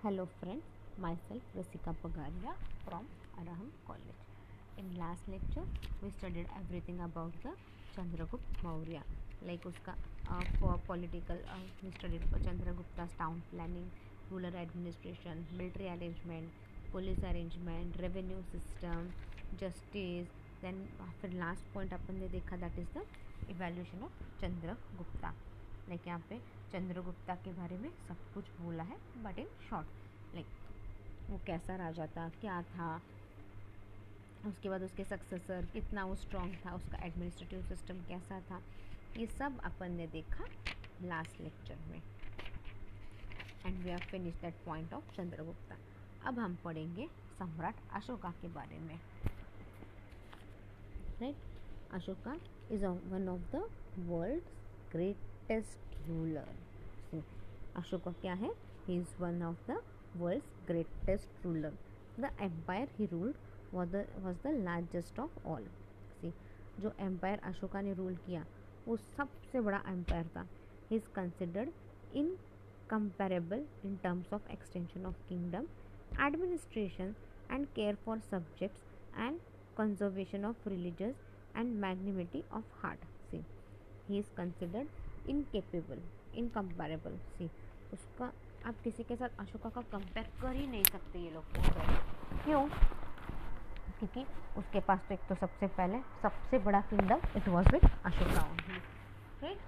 Hello friends, myself Rasika Pagaria from Araham College. In last lecture, we studied everything about the Chandragupta Maurya, like uska for political. We studied for Chandragupta's town planning, rural administration, military arrangement, police arrangement, revenue system, justice. Then after last point अपन ने देखा that is the evaluation of Chandragupta. Like यहाँ पे चंद्रगुप्ता के बारे में सब कुछ बोला है बट इन शॉर्ट, लाइक वो कैसा राजा था, क्या था, उसके बाद उसके सक्सेसर कितना वो स्ट्रॉन्ग था, उसका एडमिनिस्ट्रेटिव सिस्टम कैसा था, ये सब अपन ने देखा लास्ट लेक्चर में. And we have finish that point of Chandragupta. अब हम पढ़ेंगे सम्राट अशोका के बारे में. Right, Ashoka is one of the world's greatest ruler. See, Ashoka क्या है? He is one of the world's greatest ruler. The empire he ruled was the largest of all. See, जो empire अशोका ने रूल किया वो सबसे बड़ा empire था. He is considered incomparable in terms of extension of kingdom, administration and care for subjects and conservation of religious and magnanimity of heart. See, he is considered incapable, incomparable. See, उसका आप किसी के साथ अशोका का compare कर ही नहीं सकते ये लोग. क्यों? क्योंकि उसके पास तो एक तो सबसे पहले सबसे बड़ा kingdom it was with Ashoka only, right.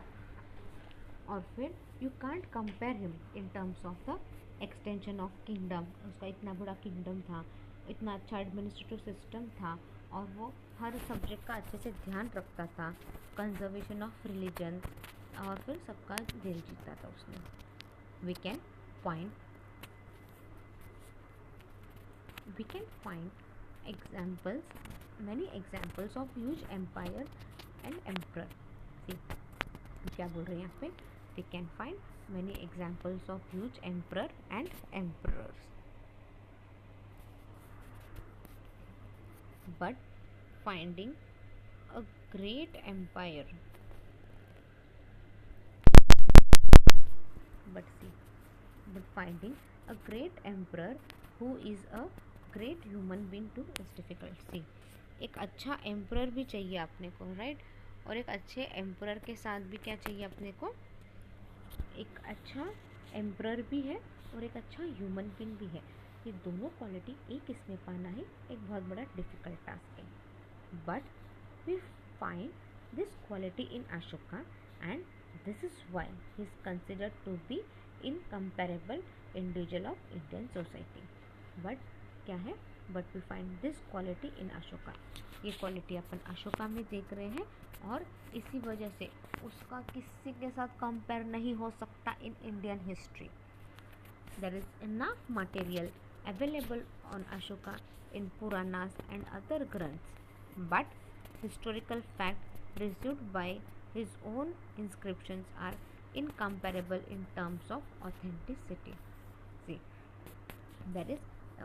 और फिर you can't compare him in terms of the extension of kingdom. उसका इतना बड़ा किंगडम था, इतना अच्छा एडमिनिस्ट्रेटिव सिस्टम था और वो हर सब्जेक्ट का अच्छे से ध्यान रखता था, कंजर्वेशन ऑफ रिलीजन, और फिर सबका दिल जीता था उसने. We can find examples, many examples of huge empire and emperor. See, क्या बोल रहे हैं यहाँ पे? We can find many examples of huge emperor and emperors. But finding a great empire, but finding a great emperor who is a great human being too is difficult. See, एक अच्छा emperor भी चाहिए अपने को, right. और एक अच्छे emperor के साथ भी क्या चाहिए अपने को? एक अच्छा एम्परर भी है और एक अच्छा ह्यूमन बीइंग भी है. ये दोनों क्वालिटी एक इसमें पाना है एक बहुत बड़ा डिफिकल्ट टास्क है. But we find this quality in Ashoka and this is why he is considered to be incomparable individual of Indian society. But क्या है? But we find this quality in Ashoka. ये क्वालिटी अपन अशोका में देख रहे हैं और इसी वजह से उसका किसी के साथ कंपेयर नहीं हो सकता in Indian history. There is enough material available on Ashoka in Puranas and other Granths, but historical facts received by his own inscriptions are incomparable in terms of authenticity. See, there is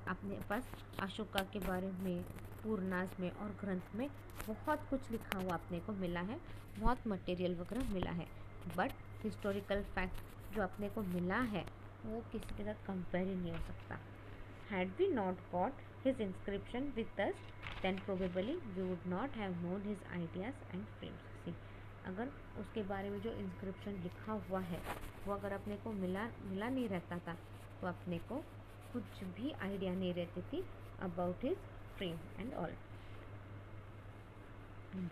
अपने पास अशोका के बारे में पूर्णास में और ग्रंथ में बहुत कुछ लिखा हुआ अपने को मिला है, बहुत मटेरियल वगैरह मिला है. बट हिस्टोरिकल फैक्ट जो अपने को मिला है वो किसी के साथ कंपेयर ही नहीं हो सकता. Had we not got his inscription with us then probably we would not have known his ideas and frames. See, अगर उसके बारे में जो इंस्क्रिप्शन लिखा हुआ है वो अगर अपने को मिला नहीं रहता था तो अपने को कुछ भी आइडिया नहीं रहती थी about his frame and all.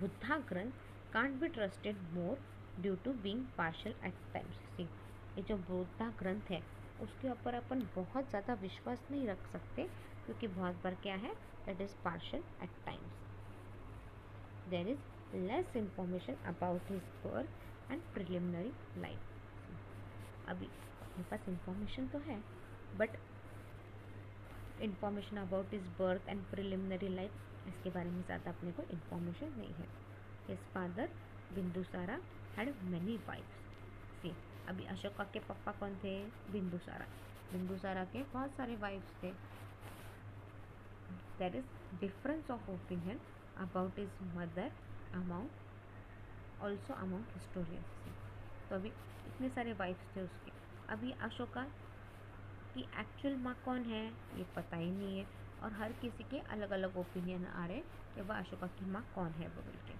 Buddha ग्रंथ can't be trusted more due to being partial at times. See, ये जो बुद्धा ग्रंथ है उसके ऊपर अपन बहुत ज़्यादा विश्वास नहीं रख सकते क्योंकि बहुत बार क्या है, that is partial at times. There is less information about his birth and preliminary life. अभी अपने पास इंफॉर्मेशन तो है but information about his birth and preliminary life इसके बारे में ज़्यादा अपने को इंफॉर्मेशन नहीं है. His father Bindusara had many wifes. See, अभी अशोका के पापा कौन थे? बिंदुसारा. बिंदुसारा के बहुत सारे वाइफ्स थे. There is difference of opinion about his mother amount also amount historians. तो अभी इतने सारे वाइफ्स थे उसके. अभी अशोका कि एक्चुअल माँ कौन है ये पता ही नहीं है, और हर किसी के अलग अलग ओपिनियन आ रहे कि वह अशोका की माँ कौन है बोल के।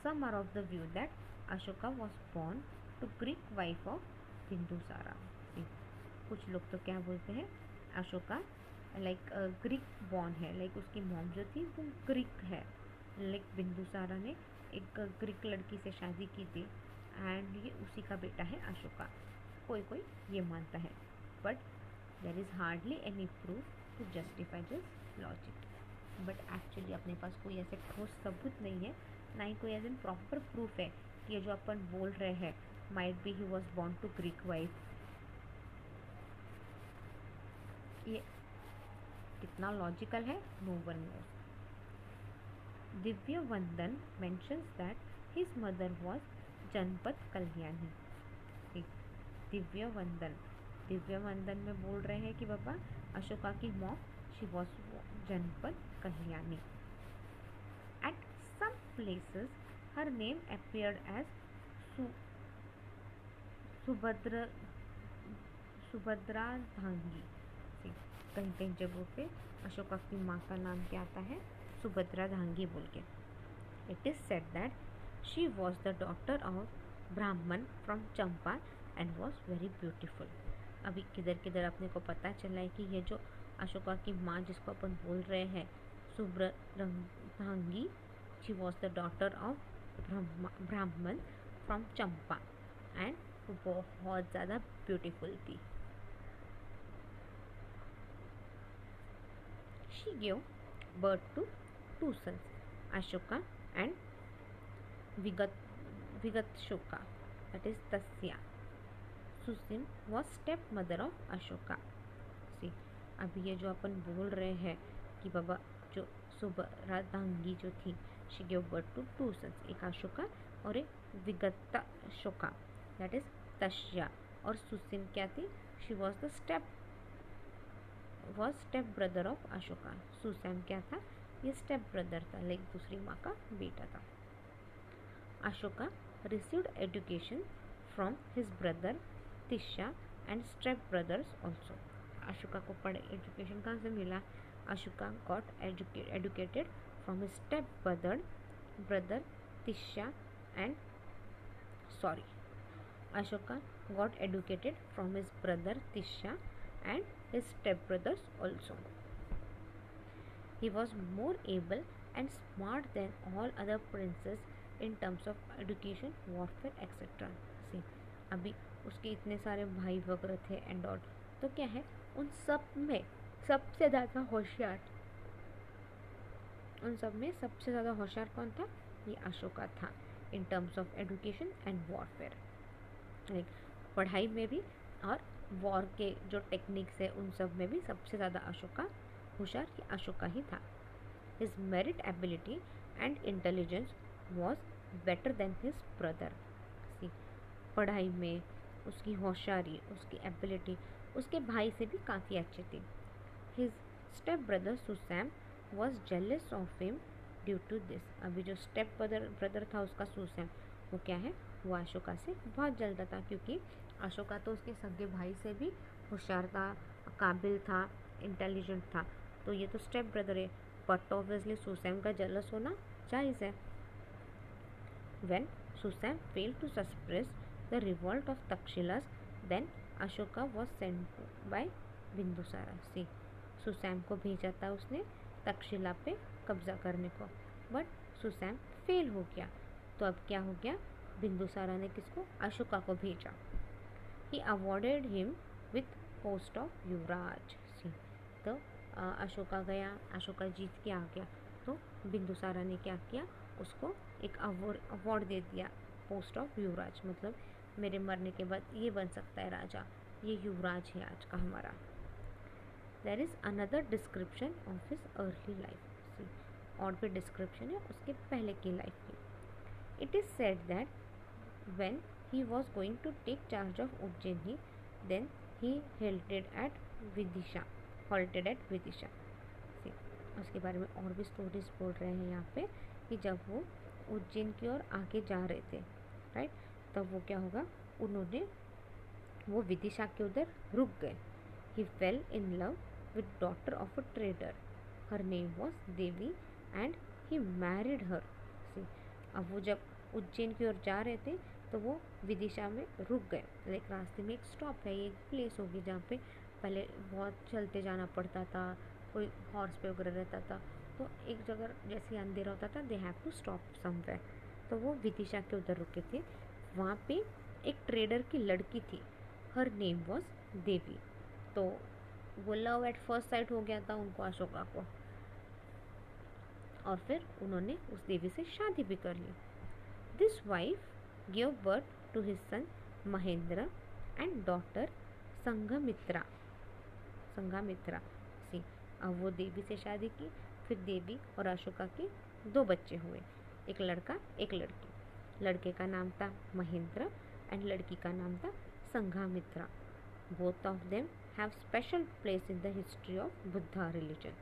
Some are of the view that Ashoka was born to Greek wife of Bindusara. कुछ लोग तो क्या बोलते हैं, अशोका लाइक ग्रीक बॉर्न है, लाइक उसकी मॉम जो थी वो ग्रीक है, लाइक बिंदुसारा ने एक ग्रीक लड़की से शादी की थी एंड ये उसी का बेटा है अशोका। कोई कोई ये मानता है, but there is hardly any proof to justify this logic. But actually अपने पास कोई ऐसे ठोस सबूत नहीं है, ना ही कोई ऐसे प्रॉपर प्रूफ है कि ये जो अपन बोल रहे हैं might be he was born to Greek wife, ये कितना लॉजिकल है, no one knows. Divya Vandan mentions that his mother was जनपद कल्याणी। दिव्य वंदन में बोल रहे हैं कि बाबा अशोका की मॉम शी वॉज जनपद Kalyani. At some places her name appeared as Subhadra Dhangi. कहीं कहीं जगहों पे अशोका की माँ का नाम क्या आता है, सुभद्रा धांगी बोल के। It is said that she was the daughter of Brahmin from Champa and was very beautiful. अभी किधर किधर अपने को पता चला है कि ये जो अशोका की माँ जिसको अपन बोल रहे हैं Subhadra Dhangi, she was the daughter of Brahmin from Champa and वो बहुत ज़्यादा ब्यूटीफुल थी। She gave birth to two sons, Ashoka and Vigatshoka, that is Tasya. Susim was stepmother of Ashoka. See, अभी ये जो अपन बोल रहे हैं कि बाबा जो सुभद्रांगी जो थी, she gave birth to two sons, एक अशोका और एक विगताशोका, that is तस्या। और सुसिम क्या थी, she was the step brother of Ashoka. Susim क्या था, ये स्टेप ब्रदर था, लाइक दूसरी माँ का बेटा था। Ashoka received education from his brother Tisha and step brothers also. Ashoka को एजुकेशन कहाँ से मिला, Ashoka got educated from his step brother Tisha and Ashoka got educated from his brother Tisha and his stepbrothers also. He was more able and smart than all other princes in terms of education, warfare, etc. See, अभी उसके इतने सारे भाई वगैरह थे and all, तो क्या है उन सब में सबसे ज़्यादा होशियार, कौन था, ये अशोका था in terms of education and warfare. Like पढ़ाई में भी और वॉर के जो टेक्निक्स है उन सब में भी सबसे ज़्यादा अशोका होशियार कि अशोका ही था। His merit ability and intelligence was better than his brother. See, पढ़ाई में उसकी होशियारी, उसकी एबिलिटी उसके भाई से भी काफ़ी अच्छी थी। His step brother Susim was jealous of him due to this. अभी जो स्टेप ब्रदर था उसका सुसैम, वो क्या है, वो अशोका से बहुत जलता था, क्योंकि अशोका तो उसके सगे भाई से भी होशियार था, काबिल था, इंटेलिजेंट था। तो ये तो स्टेप ब्रदर है, बट ऑब्वियसली सुसैम का जेलस होना जायज़ है। When Susim failed to suppress the revolt of Takshashila, then Ashoka was sent by Bindusara. See, Susim को भेजा था उसने तक्षशिला पे कब्जा करने को, बट सुसैम फेल हो गया। तो अब क्या हो गया, बिंदुसारा ने किसको, अशोका को भेजा। He awarded him with post of Yuvraj. See, तो अशोका गया, अशोका जीत के आ गया, तो बिंदुसारा ने क्या किया, उसको एक अवार्ड दे दिया, पोस्ट ऑफ युवराज, मतलब मेरे मरने के बाद ये बन सकता है राजा, ये युवराज है आज का हमारा। There is another description of his early life. See, और भी डिस्क्रिप्शन है उसके पहले की लाइफ की। It is said that when he was going to take charge of Ujjaini, then he halted at Vidisha. See, उसके बारे में और भी स्टोरीज बोल रहे हैं यहाँ पे कि जब वो उज्जैन की ओर आगे जा रहे थे, राइट, तब वो क्या होगा, उन्होंने वो विदिशा के उधर रुक गए। He fell in love with daughter of a trader, her name was Devi and he married her. See, अब वो जब उज्जैन की ओर जा रहे थे तो वो विदिशा में रुक गए। लाइक रास्ते में एक स्टॉप है, ये एक प्लेस होगी जहाँ पे पहले बहुत चलते जाना पड़ता था, कोई हॉर्स पे वगैरह रहता था, तो एक जगह जैसे अंधेरा होता था they have to stop somewhere, तो वो विदिशा के उधर रुके थे। वहाँ पे एक ट्रेडर की लड़की थी, हर नेम वॉज देवी। तो वो लव एट फर्स्ट साइट हो गया था उनको, अशोका को, और फिर उन्होंने उस देवी से शादी भी कर ली। This wife give birth to his son Mahendra and daughter Sanghamitra. See, अब वो देवी से शादी की, फिर देवी और अशोका के 2 बच्चे हुए, एक लड़का एक लड़की। लड़के का नाम था महेंद्र एंड लड़की का नाम था Sanghamitra. Both of them have special place in the history of Buddha religion.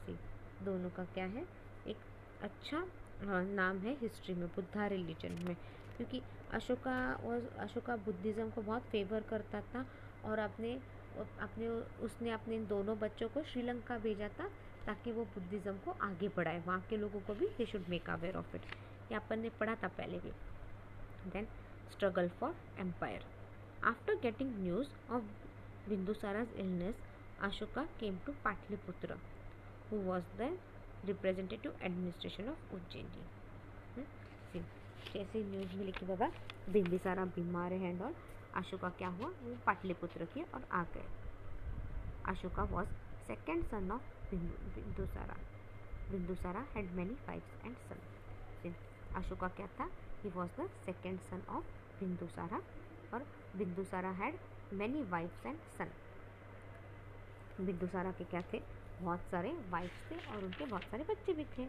See, दोनों का क्या है, एक अच्छा नाम है हिस्ट्री में, बुद्धा रिलीजन में, क्योंकि अशोका बुद्धिज़्म को बहुत फेवर करता था और अपने उसने अपने इन दोनों बच्चों को श्रीलंका भेजा था ताकि वो बुद्धिज़्म को आगे बढ़ाए, वहाँ के लोगों को भी they should make aware of it. ये अपन ने पढ़ा था पहले भी। Then struggle for empire. After getting news of Bindusara's illness, Ashoka came to Patliputra, who was the representative administration of Ujjaini. जैसे न्यूज़ मिली कि बाबा बिंबिसारा बीमार है एंड ऑल, अशोका क्या हुआ, वो पाटलिपुत्र की और आ गए। Ashoka was second son of Bindusara. Bindusara had many wifes and son. Ashoka क्या था, he was the second son of Bindusara, और Bindusara had many wifes and son. Bindusara के क्या थे, बहुत सारे वाइफ्स थे और उनके बहुत सारे बच्चे भी थे।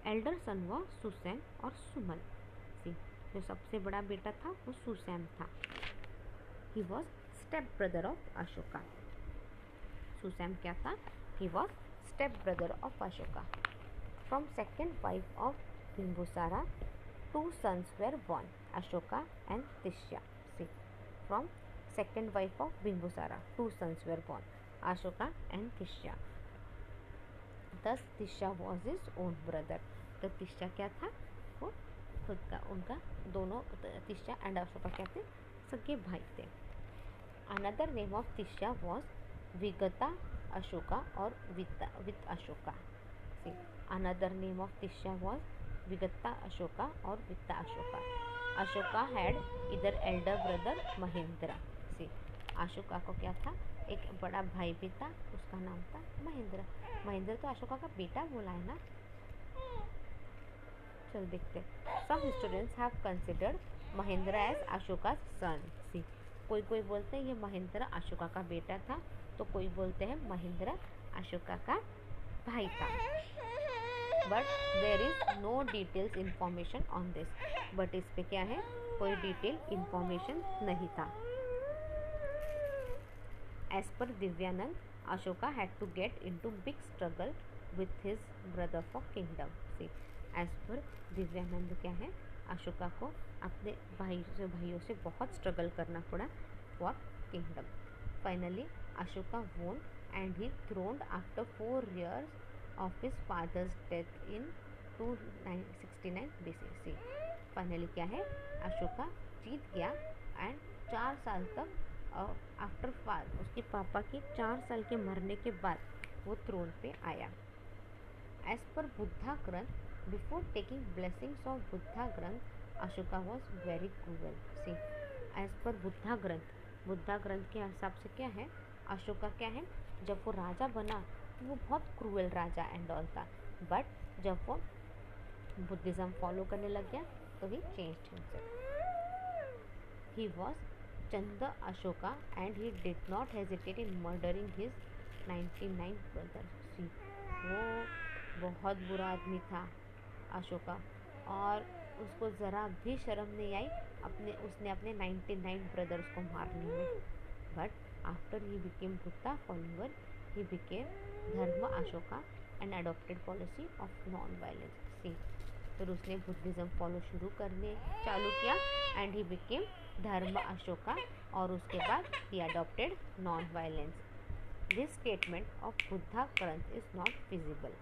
एल्डर सन वॉज सुसैन और सुमन। सी, जो सबसे बड़ा बेटा था वो सुसैन था। He was step brother of Ashoka. Susim क्या था, he was step brother of Ashoka. From second wife of Bindusara 2 sons were born, Ashoka and Tishya. See, from second wife of Bimbusara 2 sons were born, Ashoka and Tishya. Thus Tishya was his own brother. तो तिष्या क्या था, वो खुद का, उनका दोनों तिष्या and Ashoka क्या थे, सगे भाई थे। Another name of Tishya was Vigata Ashoka और Vita Ashoka. See, another name of Tishya was Vigata Ashoka और वित्ता अशोका। अशोका हैड इधर elder brother Mahendra. See, Ashoka को क्या था, एक बड़ा भाई भी था, उसका नाम था महेंद्र। महेंद्र तो अशोका का बेटा बोला है ना। चल देखते। Some historians have considered Mahendra as Ashoka son. See, कोई बोलते हैं ये महेंद्र अशोका का बेटा था, तो कोई बोलते हैं महेंद्र अशोका का भाई था। But there is no details information on this. But इस पे क्या है, कोई डिटेल इंफॉर्मेशन नहीं था। As per Divyanand, Ashoka had to get into big struggle with his brother for kingdom. See, as per Divyanand क्या है, अशोका को अपने भाइयों से बहुत स्ट्रगल करना पड़ा फॉर किंगडम। फाइनली अशोका वोन and he throned after 4 years of his father's death in 269 BC। Finally क्या है, अशोका जीत गया एंड 4 साल तक आफ्टर फादर, उसके पापा के 4 साल के मरने के बाद वो थ्रोन पे आया। As per Buddha granth, before taking blessings of Buddha granth, Ashoka was very cruel. See, as per Buddha ग्रंथ के हिसाब से क्या है, अशोका क्या है, जब वो राजा बना तो वो बहुत क्रूअल राजा एंड ऑल था। बट जब वो बुद्धिज़्म फॉलो करने लग गया तो he changed himself. He was Chand Ashoka and he did not hesitate in murdering his 99 brothers. See, वो बहुत बुरा आदमी था अशोका, और उसको ज़रा भी शर्म नहीं आई उसने अपने 99 ब्रदर्स को मारने में। But after he became Buddha follower, he became Dharma Ashoka and adopted policy of non violence. See, फिर उसने बुद्धिज़्म फॉलो चालू किया एंड ही बिकेम धर्म अशोका और उसके बाद he adopted non violence. This statement of Buddha granth is not feasible.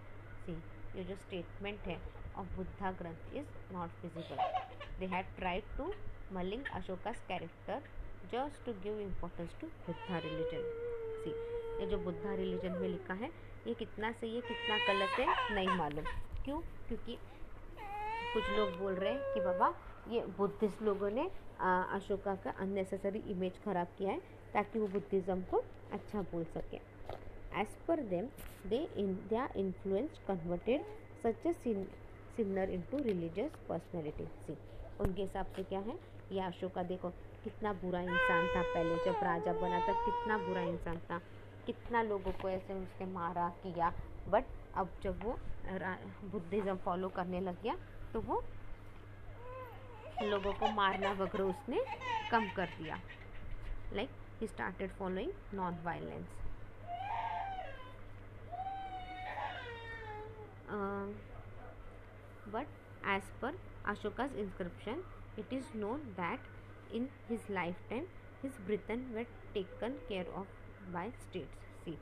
सी, ये जो स्टेटमेंट है of Buddha granth is not feasible. They had tried to malign Ashoka's character just to give importance to Buddha religion. See, ये जो Buddha religion में लिखा है ये कितना सही है कितना गलत है नहीं मालूम. क्यों? क्योंकि कुछ लोग बोल रहे हैं कि बाबा ये बुद्धिस्ट लोगों ने अशोका का अननेसेसरी इमेज ख़राब किया है ताकि वो बुद्धिज़्म को अच्छा बोल सके. As per them their influence converted such a sinner into religious personality. See, उनके हिसाब से क्या है, ये अशोका देखो कितना बुरा इंसान था. पहले जब राजा बना था कितना बुरा इंसान था, कितना लोगों को ऐसे उसने मारा किया. बट अब जब वो बुद्धिज़्म फॉलो करने लग गया तो वो लोगों को मारना वगैरह उसने कम कर दिया. Like he started following non violence. But as per Ashoka's inscription, it is known that in his lifetime his Britain were taken care of by states. See,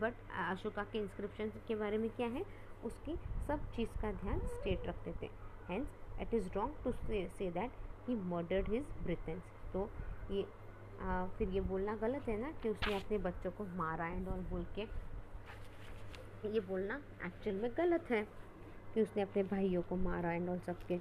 but Ashoka के इंस्क्रिप्शन के बारे में क्या है, उसकी सब चीज़ का ध्यान स्टेट रखते थे. Hence, it is wrong to say that he murdered his Britons. तो ये फिर ये बोलना गलत है ना कि उसने अपने बच्चों को मारा एंड और बोल के. ये बोलना एक्चुअल में गलत है कि उसने अपने भाइयों को मारा एंड ऑल सबके.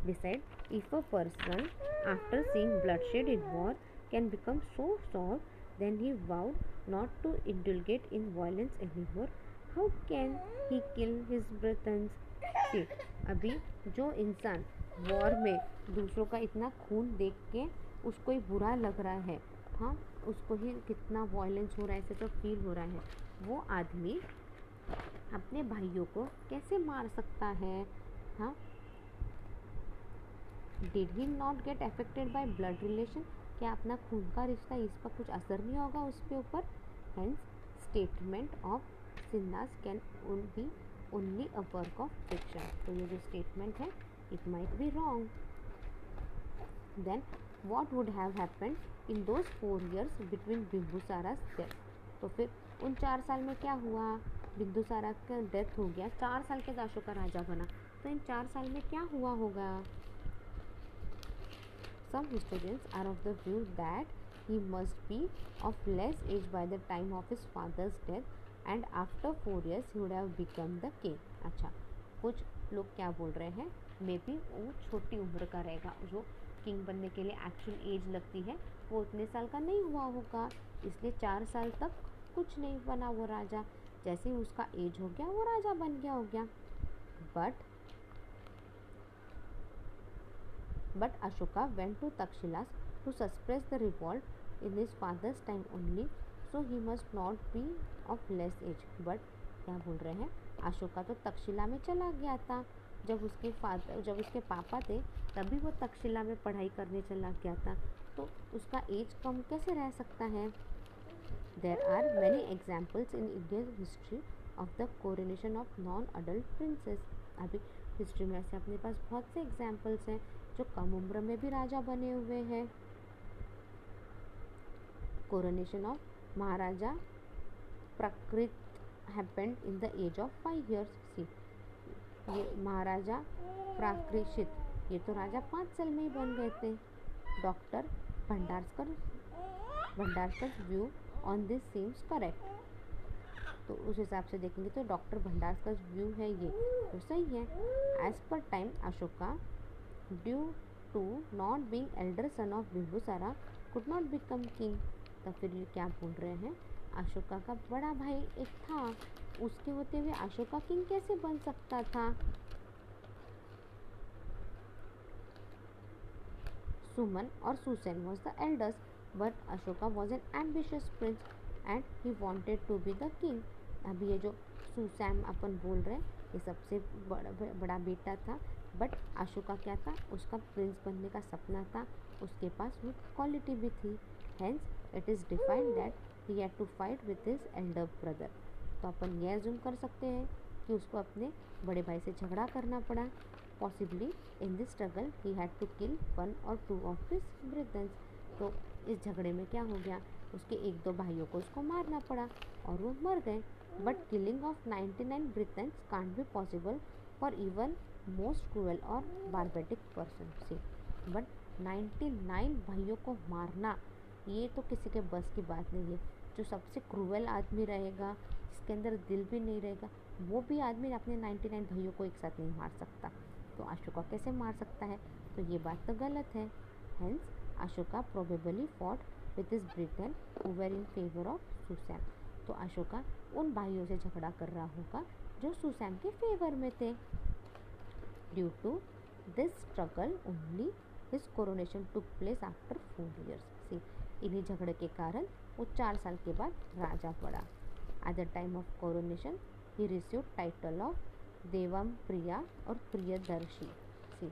Beside, if a person after seeing bloodshed in war can become so soft then he would not to indulge in violence anymore, how can he kill his brothers. See, अभी जो इंसान war में दूसरों का इतना खून देख के उसको ही बुरा लग रहा है, हाँ, उसको ही कितना वायलेंस हो रहा है ऐसे तो फील हो रहा है, वो आदमी अपने भाइयों को कैसे मार सकता है. हाँ, did he not get affected by blood relation. क्या अपना खून का रिश्ता इस पर कुछ असर नहीं होगा उसके ऊपर. हेंस स्टेटमेंट ऑफ सिन्नास can be only a work of fiction. तो ये जो स्टेटमेंट है it might be wrong. Then what would have happened in those 4 years between Bindusara's death. तो फिर उन 4 साल में क्या हुआ, बिंदुसारा का डेथ हो गया, 4 साल के बाद अशोका राजा बना, तो इन 4 साल में क्या हुआ होगा. Some historians are of the view that he must be of less age by the time of his father's death and after 4 years he would have become the king. अच्छा, कुछ लोग क्या बोल रहे हैं, मे बी वो छोटी उम्र का रहेगा. जो किंग बनने के लिए एक्चुअल एज लगती है वो उतने साल का नहीं हुआ होगा, इसलिए 4 साल तक कुछ नहीं बना वो राजा. जैसे ही उसका एज हो गया वो राजा बन गया हो गया. But Ashoka went to Takshashila to suppress the revolt in his father's time only, so he must not be of less age. But क्या बोल रहे हैं, अशोका तो तक्षशिला में चला गया था जब उसके पापा थे तभी वो तक्षशिला में पढ़ाई करने चला गया था, तो उसका एज कम कैसे रह सकता है. There are many examples in Indian history of the coronation of non-adult princes. अभी हिस्ट्री में ऐसे अपने पास बहुत से एग्जाम्पल्स हैं जो कम उम्र में भी राजा बने हुए हैं. Coronation of Maharaja Prakrit happened in the age of 5 years. See, ये महाराजा प्राकृत ये तो राजा 5 साल में ही बन गए थे. Doctor Bhandarkar view on this seems correct. तो उस हिसाब से देखेंगे तो डॉक्टर भंडारकर व्यू है ये तो सही है. As per time Ashoka due to not being elder son of Bindusara could not become king. तो फिर ये क्या बोल रहे हैं, अशोका का बड़ा भाई एक था, उसके होते हुए अशोका किंग कैसे बन सकता था. सुमन और Susen was the elders, but Ashoka was an ambitious prince and he wanted to be the king. अभी ये जो सुसैम अपन बोल रहे हैं ये सबसे बड़ा बेटा था, बट अशोका क्या था, उसका प्रिंस बनने का सपना था, उसके पास वो क्वालिटी भी थी. Hence it is defined that he had to fight with his elder brother. तो अपन ये अज्यूम कर सकते हैं कि उसको अपने बड़े भाई से झगड़ा करना पड़ा. Possibly in this struggle he had to kill 1 or 2 of his brethren. तो इस झगड़े में क्या हो गया, उसके 1-2 भाइयों को उसको मारना पड़ा और वो मर गए. But killing of 99 brethren can't be possible for even most cruel or barbaric person. See, but 99 भाइयों को मारना ये तो किसी के बस की बात नहीं है. जो सबसे क्रूअल आदमी रहेगा, जिसके अंदर दिल भी नहीं रहेगा, वो भी आदमी अपने 99 भाइयों को एक साथ नहीं मार सकता. तो अशोका कैसे मार सकता है? तो ये बात तो गलत है. Hence Ashoka probably fought with his Britain who were in favour of Susan. तो अशोका उन भाइयों से झगड़ा कर रहा होगा जो सुसैन के फेवर में थे. Due to this struggle only his coronation took place after 4 years. See, इन्हीं झगड़े के कारण वो 4 साल के बाद राजा पड़ा. At the time of coronation he receive title of Devam Priya और प्रियदर्शी. सी,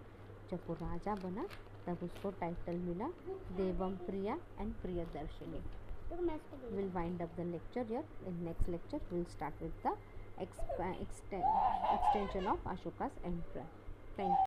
जब वो राजा बना तब उसको टाइटल मिला Devam Priya and Priyadarshini. We'll wind up the lecture here. In next lecture we'll start with the extension of Ashoka's emperor. Thank you.